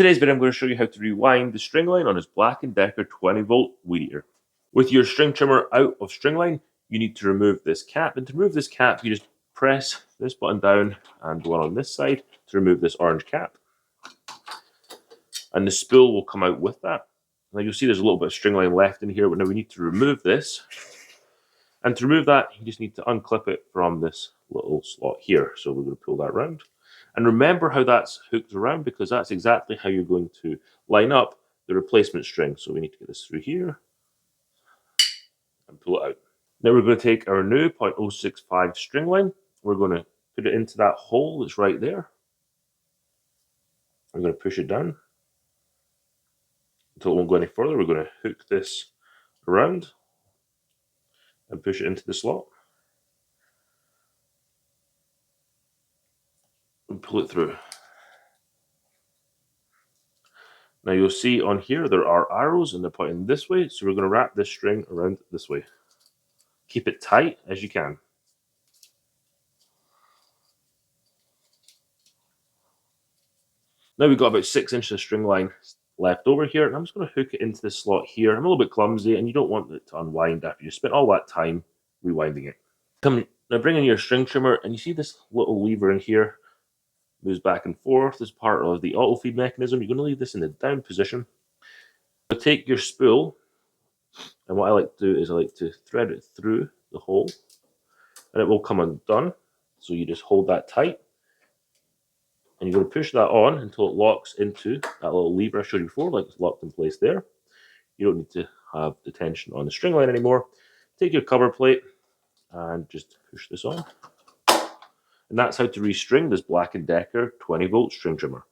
In today's video, I'm going to show you how to rewind the string line on this Black & Decker 20-volt weed eater. With your string trimmer out of string line, you need to remove this cap. And to remove this cap, you just press this button down and the one on this side to remove this orange cap. And the spool will come out with that. Now you'll see there's a little bit of string line left in here, but now we need to remove this. And to remove that, you just need to unclip it from this little slot here. So we're going to pull that around. And remember how that's hooked around, because that's exactly how you're going to line up the replacement string. So we need to get this through here and pull it out. Now we're going to take our new 0.065 string line. We're going to put it into that hole that's right there. I'm going to push it down until it won't go any further. We're going to hook this around and push it into the slot and pull it through. Now you'll see on here there are arrows and they're pointing this way, so we're going to wrap this string around this way. Keep it tight as you can. Now we've got about 6 inches of string line left over here, and I'm just going to hook it into this slot here. I'm a little bit clumsy, and you don't want it to unwind after you spent all that time rewinding it. Now bring in your string trimmer, and you see this little lever in here moves back and forth as part of the auto feed mechanism. You're going to leave this in the down position. So take your spool, and what I like to do is I like to thread it through the hole, and it will come undone. So you just hold that tight, and you're going to push that on until it locks into that little lever I showed you before, like it's locked in place there. You don't need to have the tension on the string line anymore. Take your cover plate and just push this on. And that's how to restring this Black & Decker 20-volt string trimmer.